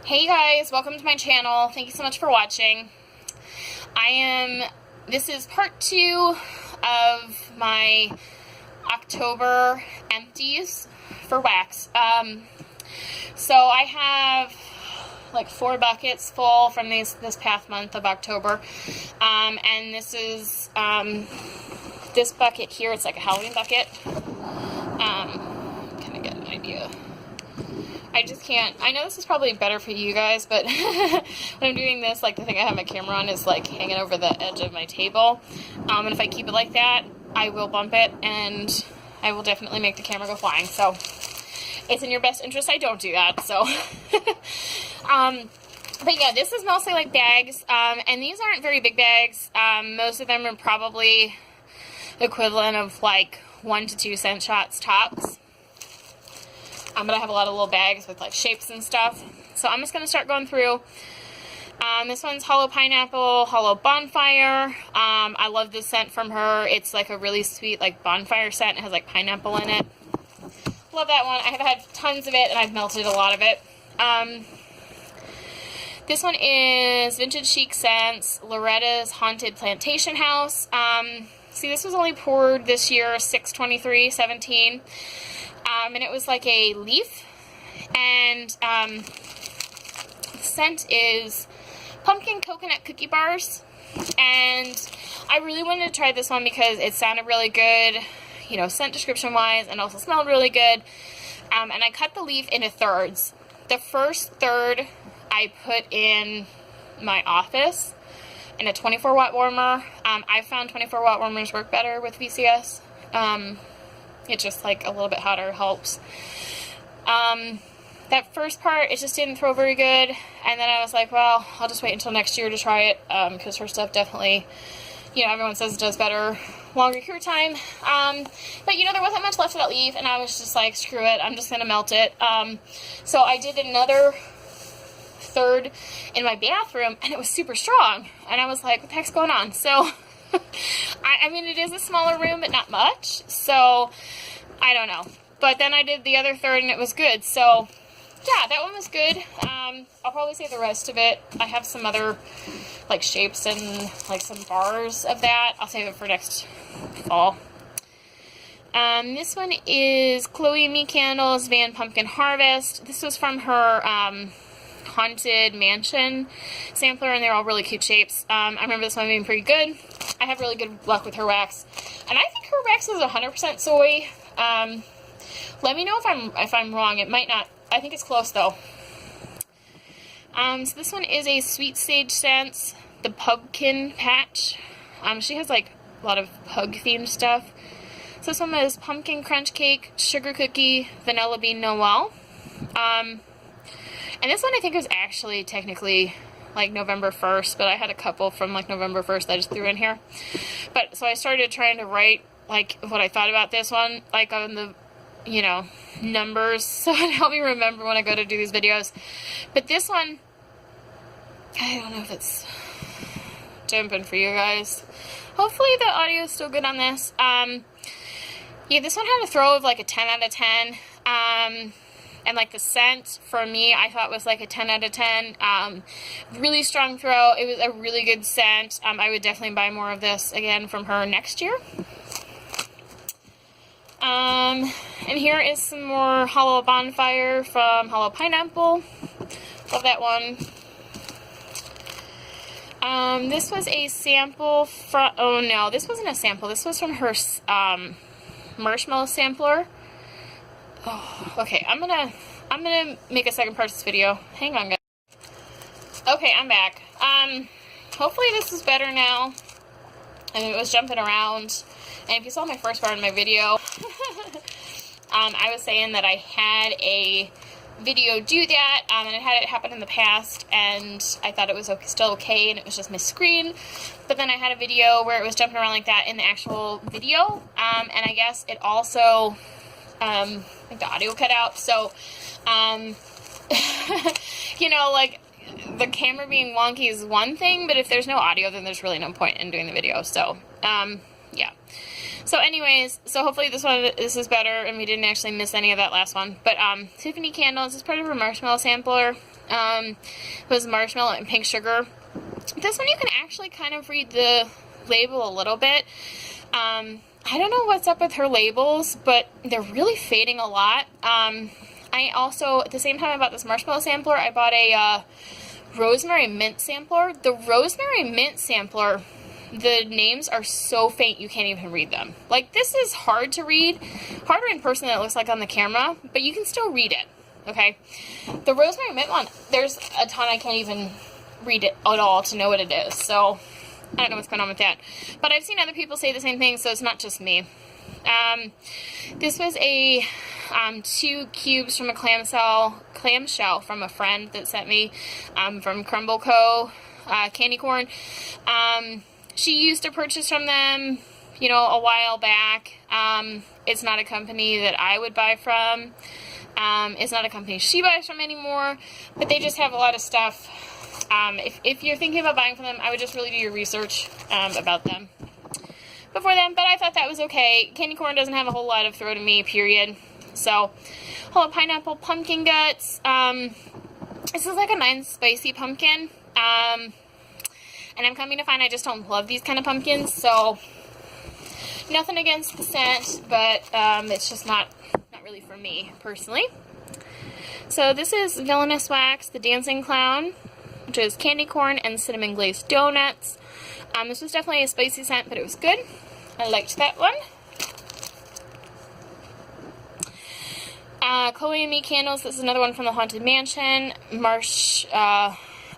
Hey guys, welcome to my channel. Thank you so much for watching. This is part 2 of my October empties for wax. So I have like 4 buckets full from this past month of October. And this is, this bucket here, it's like a Halloween bucket. Kind of get an idea. I just can't, I know this is probably better for you guys, but when I'm doing this, like the thing I have my camera on is like hanging over the edge of my table. And if I keep it like that, I will bump it and I will definitely make the camera go flying. So it's in your best interest I don't do that. So, but yeah, this is mostly like bags. And these aren't very big bags. Most of them are probably the equivalent of like 1 to 2 cent shots tops. But I have a lot of little bags with like shapes and stuff. So I'm just going to start going through. This one's Hollow Pineapple, Hollow Bonfire. I love this scent from her. It's like a really sweet like bonfire scent. It has like pineapple in it. Love that one. I have had tons of it and I've melted a lot of it. This one is Vintage Chic Scents, Loretta's Haunted Plantation House. See, this was only poured this year, 6/23/17. And it was like a leaf, and the scent is pumpkin coconut cookie bars, and I really wanted to try this one because it sounded really good, you know, scent description wise, and also smelled really good. And I cut the leaf into thirds. The first third I put in my office in a 24-watt warmer. I found 24-watt warmers work better with VCS. It just like a little bit hotter helps. That first part, it just didn't throw very good. And then I was like, well, I'll just wait until next year to try it. Because her stuff definitely, you know, everyone says it does better, longer cure time. But you know, there wasn't much left of that leaf. And I was just like, screw it, I'm just going to melt it. So I did another third in my bathroom. And it was super strong. And I was like, what the heck's going on? So I mean, it is a smaller room, but not much, so I don't know. But then I did the other third, and it was good, so yeah, that one was good. I'll probably save the rest of it. I have some other, like, shapes and, like, some bars of that. I'll save it for next fall. This one is Chloe Me Candles Van Pumpkin Harvest. This was from her, Haunted Mansion sampler, and they're all really cute shapes. I remember this one being pretty good. I have really good luck with her wax, and I think her wax is 100% soy. Let me know if I'm wrong. It might not. I think it's close though. So this one is a Sweet Sage Scents, the Pumpkin Patch. She has like a lot of pug themed stuff. So this one is Pumpkin Crunch Cake, Sugar Cookie, Vanilla Bean Noel. And this one I think was actually technically like November 1st, but I had a couple from like November 1st that I just threw in here. But so I started trying to write like what I thought about this one, like on the, you know, numbers, so it helped me remember when I go to do these videos. But this one, I don't know if it's jumping for you guys. Hopefully the audio is still good on this. Yeah, this one had a throw of like a 10 out of 10. And like the scent for me, I thought was like a 10 out of 10. Really strong throw. It was a really good scent. I would definitely buy more of this again from her next year. And here is some more Hollow Bonfire from Hollow Pineapple. Love that one. This was a sample from, oh no, this wasn't a sample. This was from her marshmallow sampler. Oh, okay, I'm gonna make a second part of this video. Hang on, guys. Okay, I'm back. Hopefully this is better now. And it was jumping around. And if you saw my first part of my video, I was saying that I had a video do that, and I had it happen in the past, and I thought it was still okay, and it was just my screen. But then I had a video where it was jumping around like that in the actual video, and I guess it also, like the audio cut out, so, you know, like, the camera being wonky is one thing, but if there's no audio, then there's really no point in doing the video, so, yeah. So anyways, so hopefully this is better and we didn't actually miss any of that last one. But Tiffany candles is part of a marshmallow sampler. It was marshmallow and pink sugar. This one you can actually kind of read the label a little bit. I don't know what's up with her labels, but they're really fading a lot. I also, at the same time I bought this marshmallow sampler, I bought a rosemary mint sampler. The rosemary mint sampler, the names are so faint you can't even read them. Like, this is hard to read, harder in person than it looks like on the camera, but you can still read it, okay? The rosemary mint one, there's a ton I can't even read it at all to know what it is, so I don't know what's going on with that. But I've seen other people say the same thing, so it's not just me. This was a 2 cubes from a clamshell from a friend that sent me from Crumble Co. Candy corn. She used to purchase from them, you know, a while back. It's not a company that I would buy from. It's not a company she buys from anymore, but they just have a lot of stuff. If you're thinking about buying from them, I would just really do your research about them before then, but I thought that was okay. Candy corn doesn't have a whole lot of throw to me, period. So, whole pineapple pumpkin guts. This is like a nice spicy pumpkin. And I'm coming to find I just don't love these kind of pumpkins, so nothing against the scent, but it's just not really for me, personally. So this is Villainous Wax, the Dancing Clown, which is candy corn and cinnamon glazed donuts. This was definitely a spicy scent, but it was good. I liked that one. Chloe and Me candles. This is another one from the Haunted Mansion.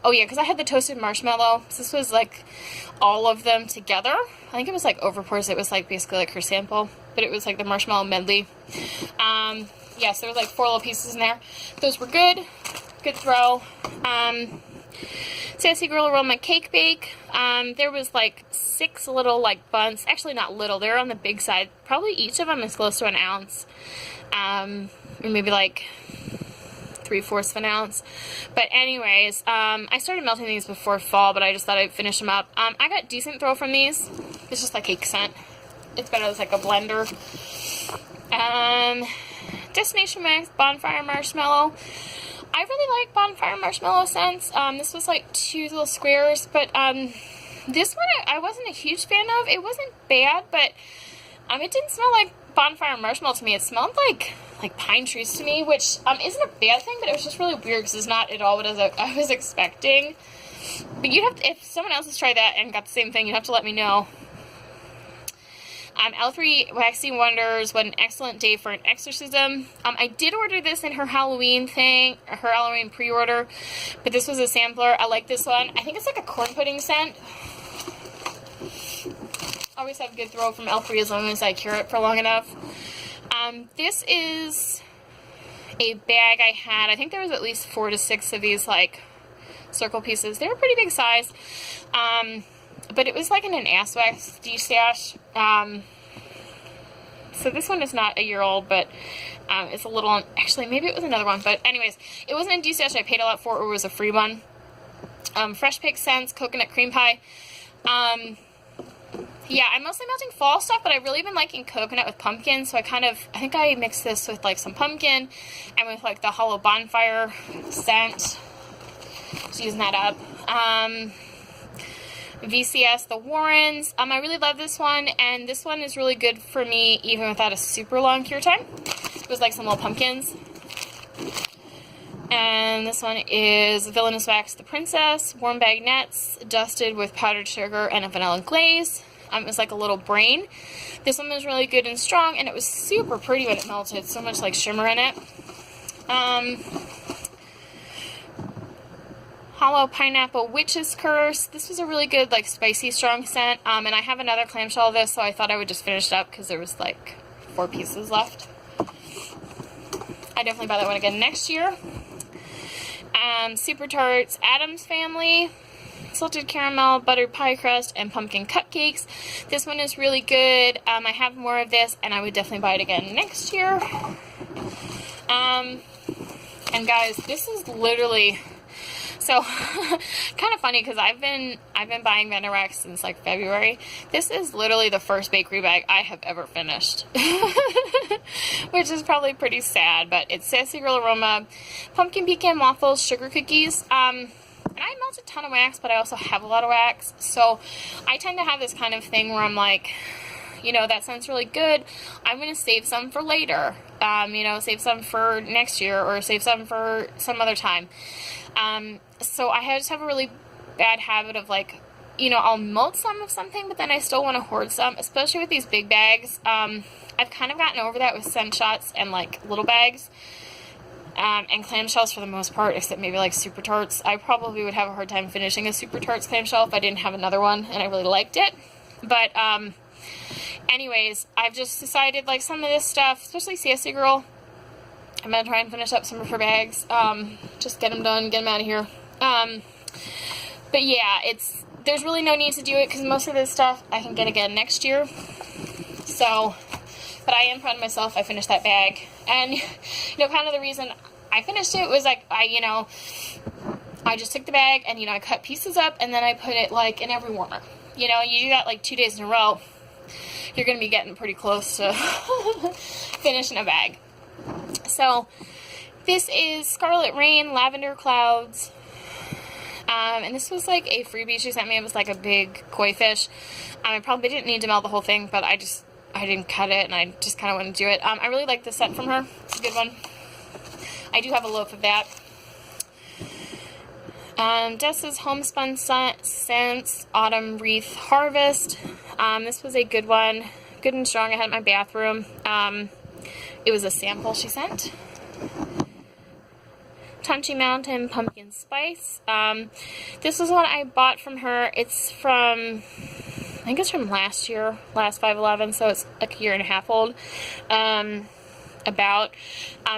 Oh yeah, because I had the toasted marshmallow. So this was like all of them together. I think it was like overpours. It was like basically like her sample, but it was like the marshmallow medley. Yeah, so there was like 4 little pieces in there. Those were good. Good throw. Sassy Girl Aroma Cake Bake. There was like 6 little like buns. Actually not little. They're on the big side. Probably each of them is close to an ounce. Or maybe like 3/4 of an ounce. But anyways, I started melting these before fall, but I just thought I'd finish them up. I got decent throw from these. It's just like cake scent. It's better as like a blender. Destination Max Bonfire Marshmallow. I really like Bonfire Marshmallow scents. This was like 2 little squares, but this one I wasn't a huge fan of. It wasn't bad, but it didn't smell like Bonfire Marshmallow to me. It smelled like pine trees to me, which isn't a bad thing, but it was just really weird because it's not at all what I was expecting. But you'd have to, if someone else has tried that and got the same thing, you'd have to let me know. L3 Waxy Wonders, what an excellent day for an exorcism. I did order this in her Halloween thing, her Halloween pre-order, but this was a sampler. I like this one. I think it's like a corn pudding scent. Always have a good throw from L3 as long as I cure it for long enough. This is a bag I had. I think there was at least 4 to 6 of these like circle pieces. They were pretty big size. But it was like in an ass wax de-stash. So this one is not a year old, but it's a little, actually maybe it was another one, but anyways, it wasn't a de-stash I paid a lot for, or it was a free one. Fresh Pick Scents, Coconut Cream Pie. Yeah, I'm mostly melting fall stuff, but I've really been liking coconut with pumpkin, so I think I mixed this with like some pumpkin and with like the Hollow Bonfire scent. Just using that up. VCS, the Warrens. I really love this one, and this one is really good for me even without a super long cure time. It was like some little pumpkins. And this one is Villainous Wax, the Princess, Warm Bag Nets, dusted with powdered sugar and a vanilla glaze. It was like a little brain. This one was really good and strong, and it was super pretty when it melted. So much like shimmer in it. Hollow Pineapple Witch's Curse. This was a really good, like, spicy, strong scent. And I have another clamshell of this, so I thought I would just finish it up because there was, like, 4 pieces left. I definitely buy that one again next year. Super Tarts Addams Family. Salted caramel, buttered pie crust, and pumpkin cupcakes. This one is really good. I have more of this, and I would definitely buy it again next year. And guys, this is literally So kind of funny because I've been buying vendor wax since like February. This is literally the first bakery bag I have ever finished, which is probably pretty sad. But it's Sassy Girl Aroma, pumpkin pecan waffles, sugar cookies. And I melt a ton of wax, but I also have a lot of wax. So I tend to have this kind of thing where I'm like, you know, that sounds really good. I'm going to save some for later. You know, save some for next year or save some for some other time. So I just have a really bad habit of like, you know, I'll melt some of something, but then I still want to hoard some, especially with these big bags. I've kind of gotten over that with scent shots and like little bags. And clamshells for the most part, except maybe like Super Tarts. I probably would have a hard time finishing a Super Tarts clamshell if I didn't have another one and I really liked it. But, anyways, I've just decided, like, some of this stuff, especially Sassy Girl, I'm going to try and finish up some of her bags. Just get them done, get them out of here. But yeah, there's really no need to do it because most of this stuff I can get again next year. So, but I am proud of myself. I finished that bag. And, you know, kind of the reason I finished it was, like, I just took the bag and, you know, I cut pieces up and then I put it, like, in every warmer. You know, you do that, like, 2 days in a row, you're going to be getting pretty close to finishing a bag. So, this is Scarlet Rain Lavender Clouds. And this was, like, a freebie she sent me. It was, like, a big koi fish. I probably didn't need to melt the whole thing, but I didn't cut it, and I just kind of wanted to do it. I really like the scent from her. It's a good one. I do have a loaf of that. Dessa's Homespun Scents Autumn Wreath Harvest. This was a good one. Good and strong. I had it in my bathroom. It was a sample she sent. Touchy Mountain Pumpkin Spice. This was one I bought from her. It's from, I think it's from last year, last 5/11, so it's like a year and a half old.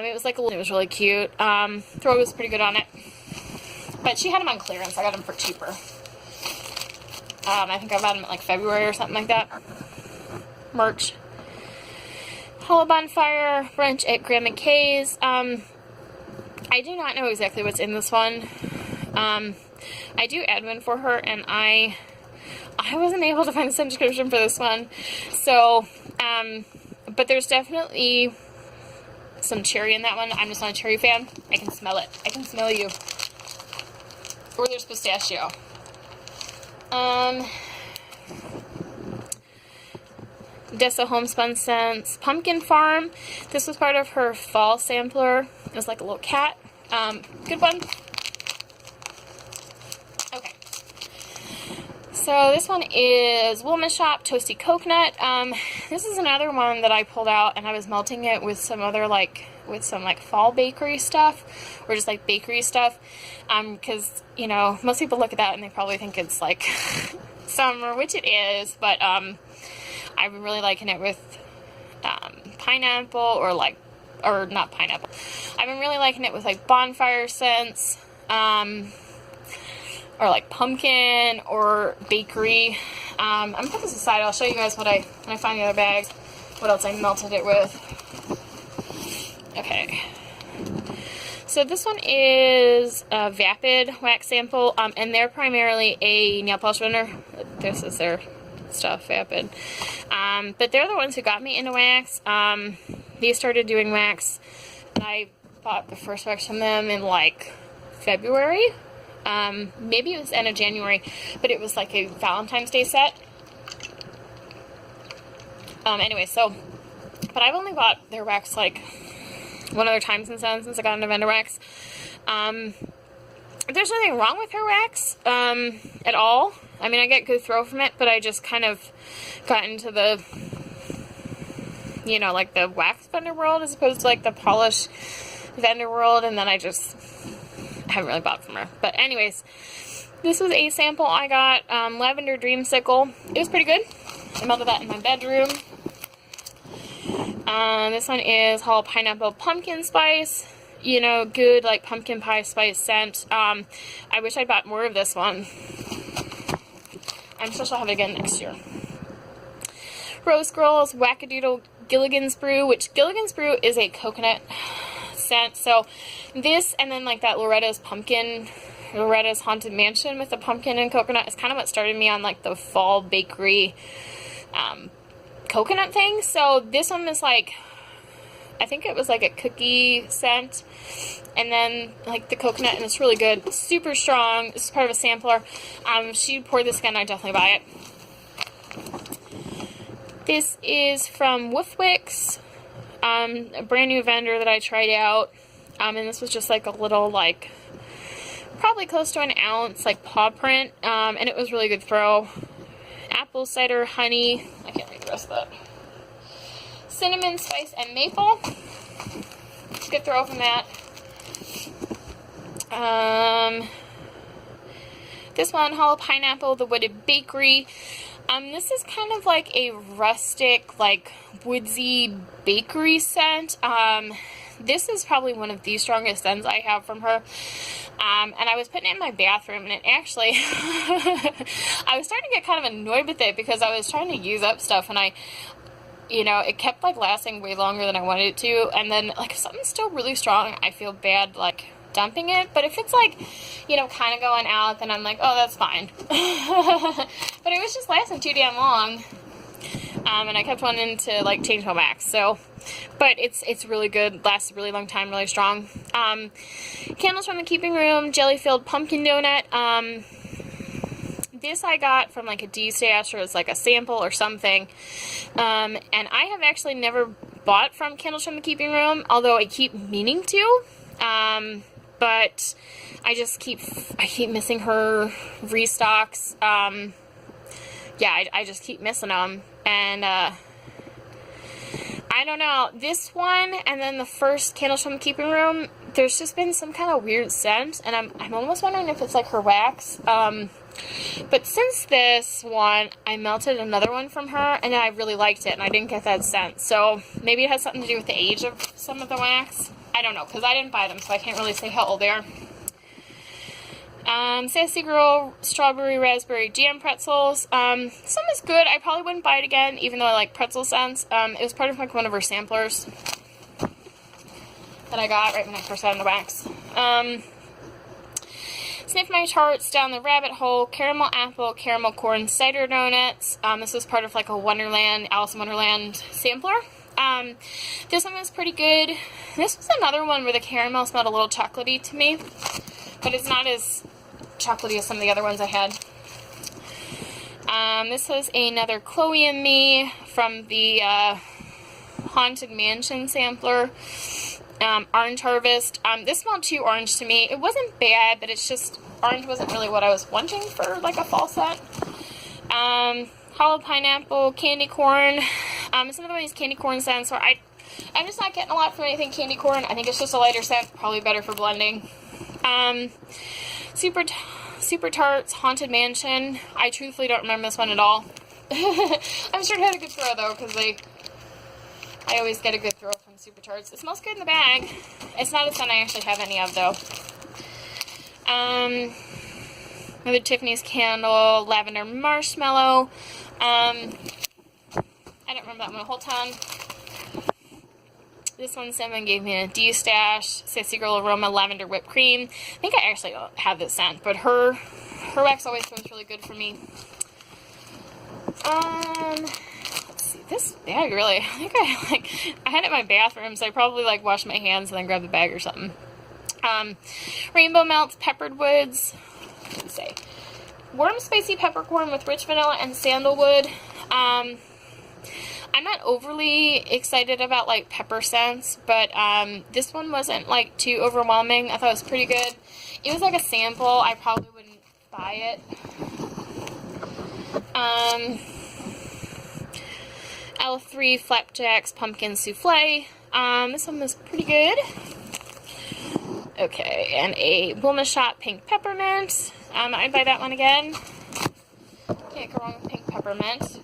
It was like it was really cute. Throw was pretty good on it. But she had them on clearance. I got them for cheaper. I think I bought them at like February or something like that. Merch. Hollow Bonfire Brunch at Grandma Kay's. I do not know exactly what's in this one. I do admin for her, and I wasn't able to find a subscription for this one. So, but there's definitely some cherry in that one. I'm just not a cherry fan. I can smell it. I can smell you. Or there's pistachio. Dessa Homespun Scents Pumpkin Farm. This was part of her fall sampler. It was like a little cat. Good one. Okay. So this one is Wilma Shop Toasty Coconut. This is another one that I pulled out and I was melting it with some other with some fall bakery stuff or just like bakery stuff. Because, you know, most people look at that and they probably think it's like summer, which it is, but I've been really liking it with pineapple or not pineapple. I've been really liking it with like bonfire scents, or like pumpkin or bakery. I'm gonna put this aside. I'll show you guys when I find the other bags, what else I melted it with. Okay. So this one is a Vapid wax sample, and they're primarily a nail polish vendor. This is their stuff, Vapid. But they're the ones who got me into wax. They started doing wax, and I bought the first wax from them in like February. Maybe it was end of January, but it was like a Valentine's Day set. Anyway, so, but I've only bought their wax like one other time since I got into vendor wax. There's nothing wrong with her wax at all. I mean, I get good throw from it, but I just kind of got into the, you know, like the wax vendor world as opposed to like the polish vendor world, and then I just haven't really bought from her. But anyways, this was a sample I got, Lavender Dreamsicle. It was pretty good. I melted that in my bedroom. This one is Hollow Pineapple Pumpkin Spice. You know, good like pumpkin pie spice scent. I wish I'd bought more of this one. I'm sure she'll have it again next year. Rose Girls Wackadoodle Gilligan's Brew, which Gilligan's Brew is a coconut scent. So this and then like that Loretta's pumpkin Loretta's Haunted Mansion with the pumpkin and coconut. It's kind of what started me on like the fall bakery coconut thing. So this one is like, I think it was like a cookie scent, and then like the coconut, and it's really good. Super strong. This is part of a sampler. She poured this again, I'd definitely buy it. This is from Woofwix, a brand new vendor that I tried out. And this was just like a little, like, probably close to an ounce, like paw print. And it was really good throw. Apple cider honey. I can't read the rest of that. Cinnamon, spice, and maple. Good throw from that. This one, Hollow Pineapple, the Wooded Bakery. This is kind of like a rustic, like, woodsy bakery scent. This is probably one of the strongest scents I have from her. And I was putting it in my bathroom, and it actually, I was starting to get kind of annoyed with it because I was trying to use up stuff, and it kept, like, lasting way longer than I wanted it to. And then, like, if something's still really strong, I feel bad, like, dumping it. But if it's, like, kind of going out, then I'm like, oh, that's fine. But it was just lasting too damn long. And I kept wanting to, like, change my wax. So, but it's really good. Lasts a really long time, really strong. Candles from the Keeping Room, Jelly-Filled Pumpkin Donut. This I got from, like, a D-stash, or it's like a sample or something. And I have actually never bought from Candles from the Keeping Room, although I keep meaning to. But I keep missing her restocks. Yeah, I just keep missing them. And, I don't know, this one and then the first Candles from the Keeping Room, there's just been some kind of weird scent, and I'm almost wondering if it's like her wax. But since this one, I melted another one from her, and I really liked it, and I didn't get that scent. So maybe it has something to do with the age of some of the wax. I don't know, because I didn't buy them, so I can't really say how old they are. Sassy Girl Strawberry Raspberry Jam Pretzels. Some is good. I probably wouldn't buy it again, even though I like pretzel scents. It was part of like one of her samplers that I got right when I first got into wax. Sniff My Tarts Down the Rabbit Hole Caramel Apple Caramel Corn Cider Donuts. This was part of like a Alice in Wonderland sampler. This one was pretty good. This was another one where the caramel smelled a little chocolatey to me, but it's not as chocolatey as some of the other ones I had. This was another Chloe and Me from the Haunted Mansion sampler. Orange Harvest. This smelled too orange to me. It wasn't bad, but it's just, orange wasn't really what I was wanting for like a fall scent. Hollow Pineapple Candy Corn. It's another one of these candy corn scents where I'm just not getting a lot from anything candy corn. I think it's just a lighter scent, probably better for blending. Super Tarts Haunted Mansion. I truthfully don't remember this one at all. I'm sure it had a good throw though, because I always get a good throw from Super Tarts. It smells good in the bag. It's not a scent I actually have any of though. Another Tiffany's Candle Lavender Marshmallow. I don't remember that one a whole ton. This one, someone gave me a D-stash, Sassy Girl Aroma Lavender Whipped Cream. I think I actually have this scent, but her wax always goes really good for me. Let's see, this bag really, I think I had it in my bathroom, so I probably like washed my hands and then grabbed the bag or something. Rainbow Melts Peppered Woods. Let's say Warm Spicy Peppercorn with Rich Vanilla and Sandalwood. I'm not overly excited about like pepper scents, but this one wasn't like too overwhelming. I thought it was pretty good. It was like a sample. I probably wouldn't buy it. L3 Flapjacks Pumpkin Souffle. This one was pretty good. Okay, and a Wilma Shot Pink Peppermint. I'd buy that one again. Can't go wrong with pink peppermint.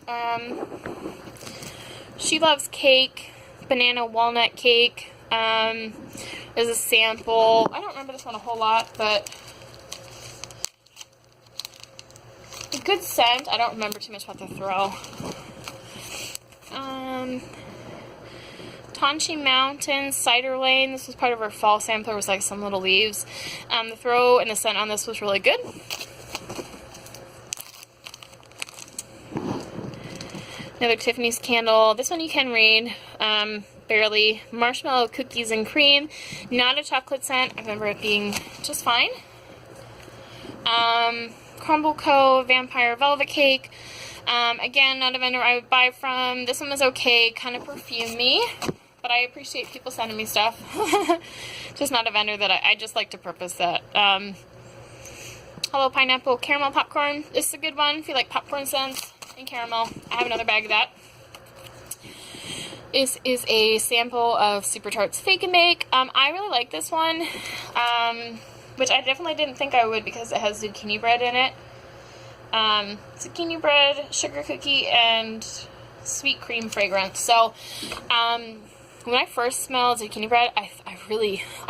She Loves Cake, Banana Walnut Cake. There's a sample. I don't remember this one a whole lot, but a good scent. I don't remember too much about the throw. Tonchi Mountain Cider Lane. This was part of our fall sampler. It was like some little leaves. The throw and the scent on this was really good. Another Tiffany's candle. This one you can read. Barely. Marshmallow Cookies and Cream. Not a chocolate scent. I remember it being just fine. Crumble Co. Vampire Velvet Cake. Again, not a vendor I would buy from. This one was okay. Kind of perfumey. But I appreciate people sending me stuff. Just not a vendor that I just like to purpose that. Hello Pineapple Caramel Popcorn. This is a good one if you like popcorn scents and caramel. I have another bag of that. This is a sample of Super Tarts Fake and Bake. I really like this one, which I definitely didn't think I would because it has zucchini bread in it. Zucchini bread, sugar cookie, and sweet cream fragrance. So, when I first smelled zucchini bread, I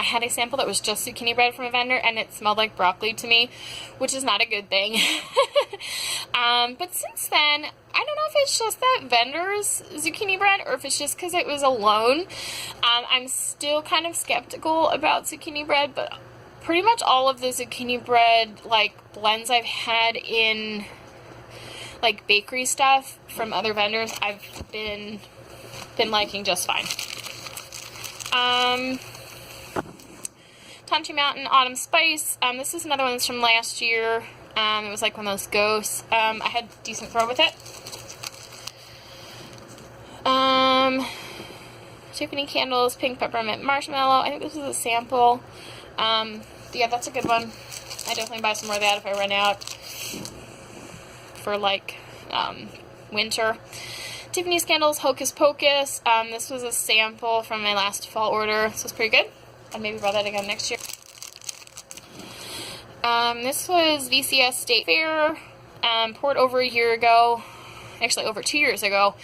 had a sample that was just zucchini bread from a vendor, and it smelled like broccoli to me, which is not a good thing. But since then, I don't know if it's just that vendor's zucchini bread, or if it's just because it was alone. I'm still kind of skeptical about zucchini bread, but pretty much all of the zucchini bread, like, blends I've had in, like, bakery stuff from other vendors, I've been liking just fine. Tonchi Mountain Autumn Spice. This is another one that's from last year. It was like one of those ghosts. I had a decent throw with it. Tiffany Candles, Pink Peppermint Marshmallow. I think this is a sample. Yeah, that's a good one. I definitely buy some more of that if I run out for, like, winter. Tiffany's Candles, Hocus Pocus. This was a sample from my last fall order. This was pretty good. I'll maybe buy that again next year. This was VCS State Fair. Poured over a year ago. Actually, over 2 years ago.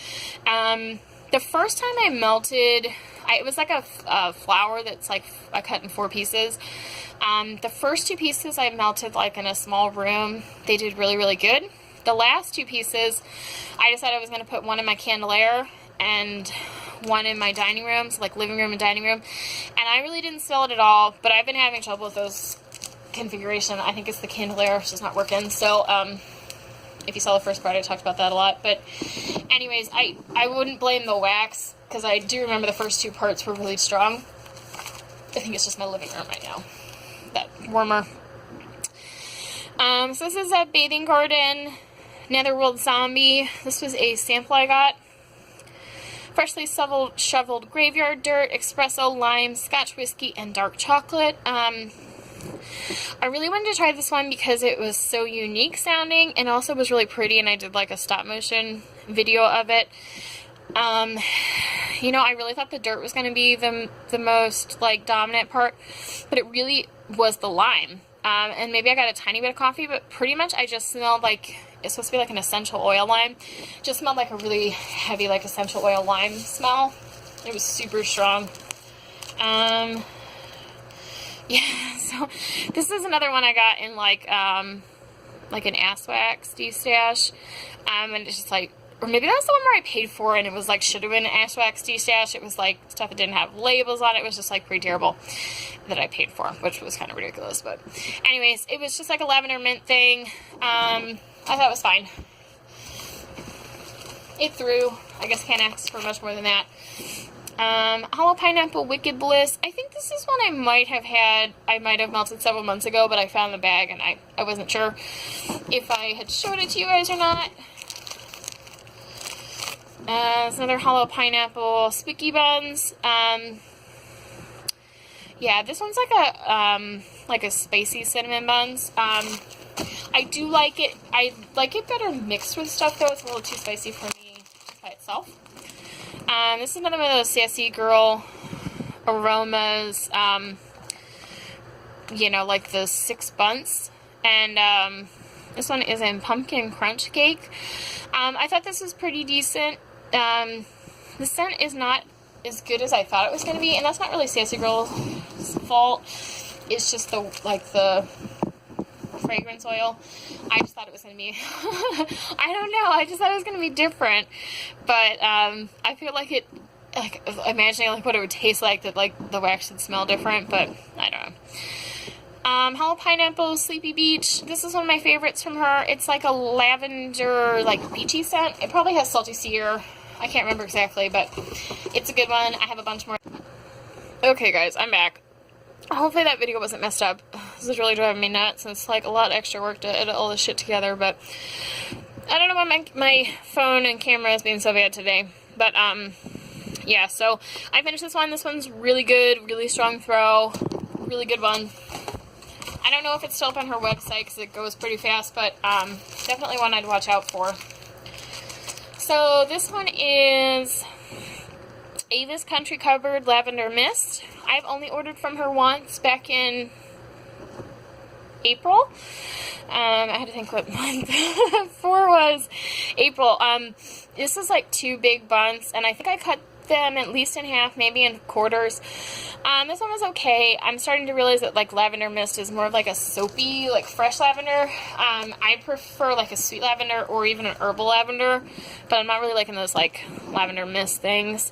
The first time I melted, it was like a flower that's like I cut in 4 pieces. The first 2 pieces I melted like in a small room. They did really, really good. The last 2 pieces, I decided I was going to put one in my candelier and one in my dining room, so like living room and dining room. And I really didn't smell it at all, but I've been having trouble with those configuration. I think it's the candelier, it's just not working. So, if you saw the first part, I talked about that a lot. But anyways, I wouldn't blame the wax, because I do remember the first 2 parts were really strong. I think it's just my living room right now. That warmer. So this is a Bathing Garden Netherworld Zombie. This was a sample I got. Freshly shoveled graveyard dirt, espresso, lime, Scotch whiskey, and dark chocolate. I really wanted to try this one because it was so unique sounding and also was really pretty, and I did like a stop motion video of it. You know, I really thought the dirt was going to be the most like dominant part, but it really was the lime. And maybe I got a tiny bit of coffee, but pretty much I just smelled like, it's supposed to be like an essential oil lime. Just smelled like a really heavy like essential oil lime smell. It was super strong. Yeah, so this is another one I got in like an ass wax de-stash. And it's just like, or maybe that was the one where I paid for it and it was like, should have been an ass wax de-stash. It was like stuff that didn't have labels on it. It was just like pretty terrible that I paid for, which was kind of ridiculous. But anyways, it was just like a lavender mint thing. I thought it was fine. It threw. I guess can't ask for much more than that. Hollow Pineapple Wicked Bliss. I think this is one I might have had. I might have melted several months ago, but I found the bag and I wasn't sure if I had showed it to you guys or not. It's another Hollow Pineapple Spooky Buns. Yeah, this one's like a spicy cinnamon buns. I do like it. I like it better mixed with stuff, though. It's a little too spicy for me by itself. This is another one of those sassy girl aromas, you know, like the 6 buns. And this one is in Pumpkin Crunch Cake. I thought this was pretty decent. The scent is not as good as I thought it was going to be, and that's not really sassy girl's fault. It's just the fragrance oil. I just thought it was going to be, I don't know, I just thought it was going to be different, but I feel like it like imagining like what it would taste like, that like the wax would smell different, but I don't know. Hello Pineapple Sleepy Beach. This is one of my favorites from her. It's like a lavender, like beachy scent. It probably has salty cedar. I can't remember exactly, but it's a good one. I have a bunch more. Okay guys, I'm back. Hopefully that video wasn't messed up. This is really driving me nuts, and it's like a lot of extra work to edit all this shit together, but I don't know why my phone and camera is being so bad today. But yeah, so I finished this one. This one's really good, really strong throw, really good one. I don't know if it's still up on her website because it goes pretty fast, but definitely one I'd watch out for. So this one is Ava's Country Covered Lavender Mist. I've only ordered from her once back in April. I had to think what month 4 was. April. This is like 2 big bunts, and I think I cut them at least in half, maybe in quarters. This one was okay. I'm starting to realize that like lavender mist is more of like a soapy, like fresh lavender. I prefer like a sweet lavender or even an herbal lavender, but I'm not really liking those like lavender mist things.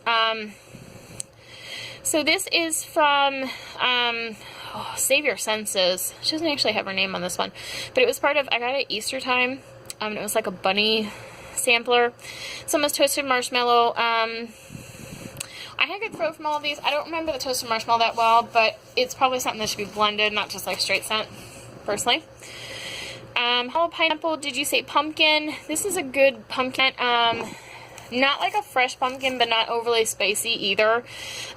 So this is from Save Your Senses. She doesn't actually have her name on this one, but it was part of, I got it Easter time. It was like a bunny sampler. Some was toasted marshmallow. I had a good throw from all of these. I don't remember the toasted marshmallow that well, but it's probably something that should be blended, not just like straight scent, personally. Hello Pineapple, did you say pumpkin? This is a good pumpkin. Not like a fresh pumpkin, but not overly spicy either.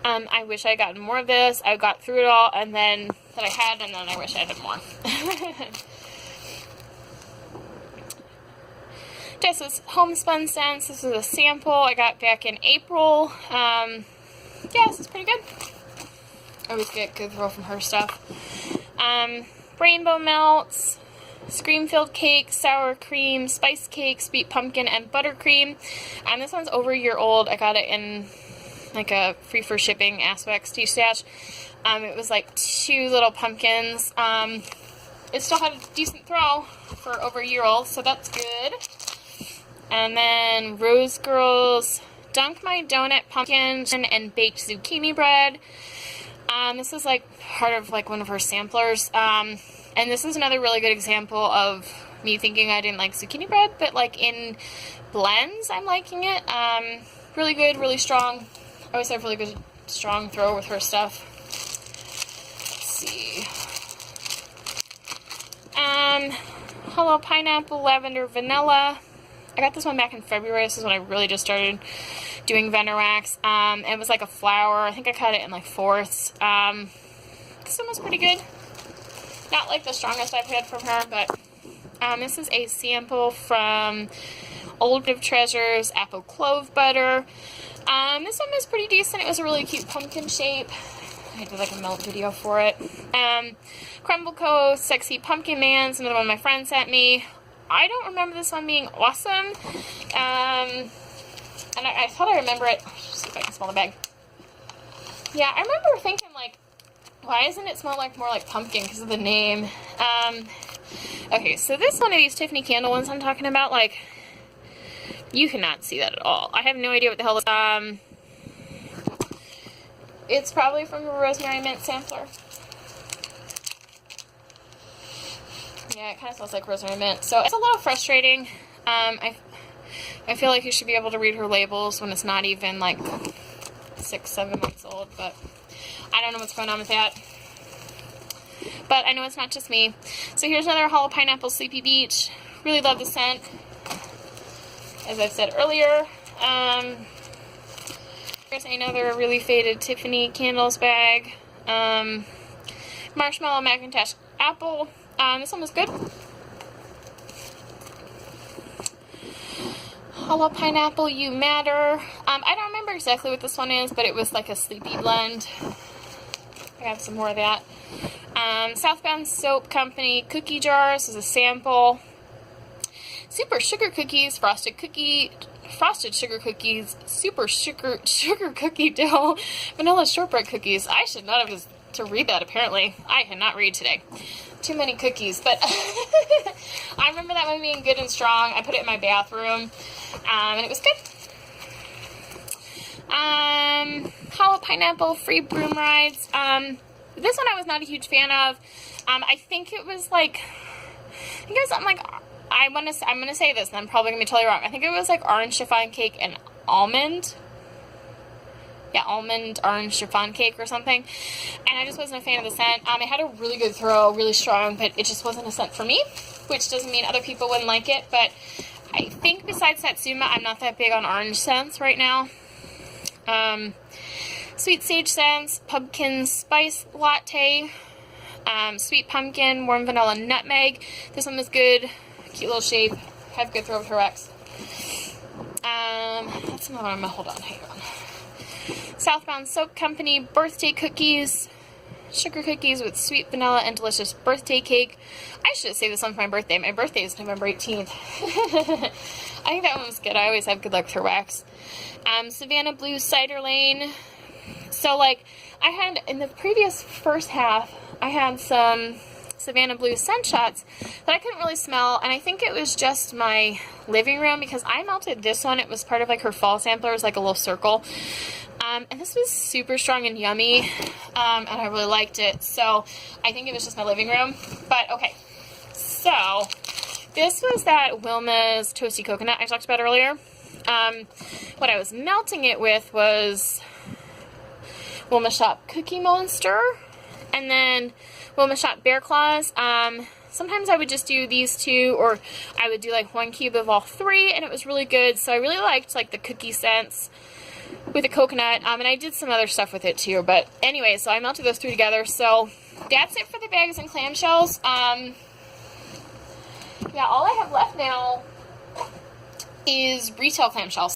I wish I had gotten more of this. I got through it all, and then that I had, and then I wish I had more. This is Homespun Scents. This is a sample I got back in April. Yeah, this is pretty good. I always get good throw from her stuff. Rainbow Melts, Scream-Filled Cake, Sour Cream, Spice Cake, Sweet Pumpkin, and Buttercream. This one's over a year old. I got it in like a free for shipping Aspects T-Stash. It was like 2 little pumpkins. It still had a decent throw for over a year old, so that's good. And then Rose Girls Dunk My Donut Pumpkin and Baked Zucchini Bread. This is like part of like one of her samplers. And this is another really good example of me thinking I didn't like zucchini bread, but like in blends, I'm liking it. Really good, really strong. I always have really good, strong throw with her stuff. Let's see. Hello Pineapple Lavender Vanilla. I got this one back in February. This is when I really just started doing Vendor Wax. It was like a flower. I think I cut it in like fourths. This one was pretty good. Not like the strongest I've had from her, but this is a sample from Old Bit of Treasures Apple Clove Butter. This one was pretty decent. It was a really cute pumpkin shape. I did like a melt video for it. Crumble Co. Sexy Pumpkin Man's another one my friend sent me. I don't remember this one being awesome. And I thought I remember it. Let's see if I can smell the bag. Yeah, I remember thinking like, why doesn't it smell like more like pumpkin because of the name? Okay, so this one of these Tiffany candle ones I'm talking about, like, you cannot see that at all. I have no idea what the hell this it's probably from a Rosemary Mint sampler. Yeah, it kind of smells like rosemary mint. So it's a little frustrating. I feel like you should be able to read her labels when it's not even like 6-7 months old, but I don't know what's going on with that. But I know it's not just me. So here's another Hollow Pineapple Sleepy Beach. Really love the scent, as I've said earlier. Here's another really faded Tiffany candles bag. Marshmallow Macintosh Apple. This one was good. Hollow Pineapple You Matter. I don't remember exactly what this one is, but it was like a sleepy blend. I have some more of that. Southbound Soap Company Cookie Jars is a sample. Super Sugar Cookies, Frosted Sugar Cookies, Super Sugar Cookie Dough, Vanilla Shortbread Cookies. I should not have to read that, apparently. I cannot read today. Too many cookies, but I remember that one being good and strong. I put it in my bathroom, and it was good. Hollow pineapple, free broom rides. This one I was not a huge fan of. I think it was like, I think it was something like, I'm gonna say this and I'm probably gonna be totally wrong. I think it was like orange chiffon cake and almond. Yeah, almond orange chiffon cake or something. And I just wasn't a fan of the scent. It had a really good throw, really strong, but it just wasn't a scent for me, which doesn't mean other people wouldn't like it. But I think besides Satsuma, I'm not that big on orange scents right now. Sweet sage scents, pumpkin spice latte, sweet pumpkin, warm vanilla nutmeg. This one was good, cute little shape, have good throw with her wax. That's another one. Hold on, hang on. Southbound Soap Company birthday cookies, sugar cookies with sweet vanilla and delicious birthday cake. I should say this one for my birthday. My birthday is November 18th. I think that one was good. I always have good luck with her wax. Savannah Blue Cider Lane. So, like, I had, in the previous first half, I had some Savannah Blue scent shots that I couldn't really smell, and I think it was just my living room, because I melted this one. It was part of, like, her fall sampler. It was, like, a little circle. And this was super strong and yummy, and I really liked it. So, I think it was just my living room. But, okay. So, this was that Wilma's Toasty Coconut I talked about earlier. What I was melting it with was Wilma Shop Cookie Monster, and then Wilma Shop Bear Claws. Sometimes I would just do these two, or I would do like one cube of all three, and it was really good. So I really liked like the cookie scents with the coconut, and I did some other stuff with it too. But anyway, so I melted those three together. So that's it for the bags and clamshells. Yeah, all I have left now is retail clamshells.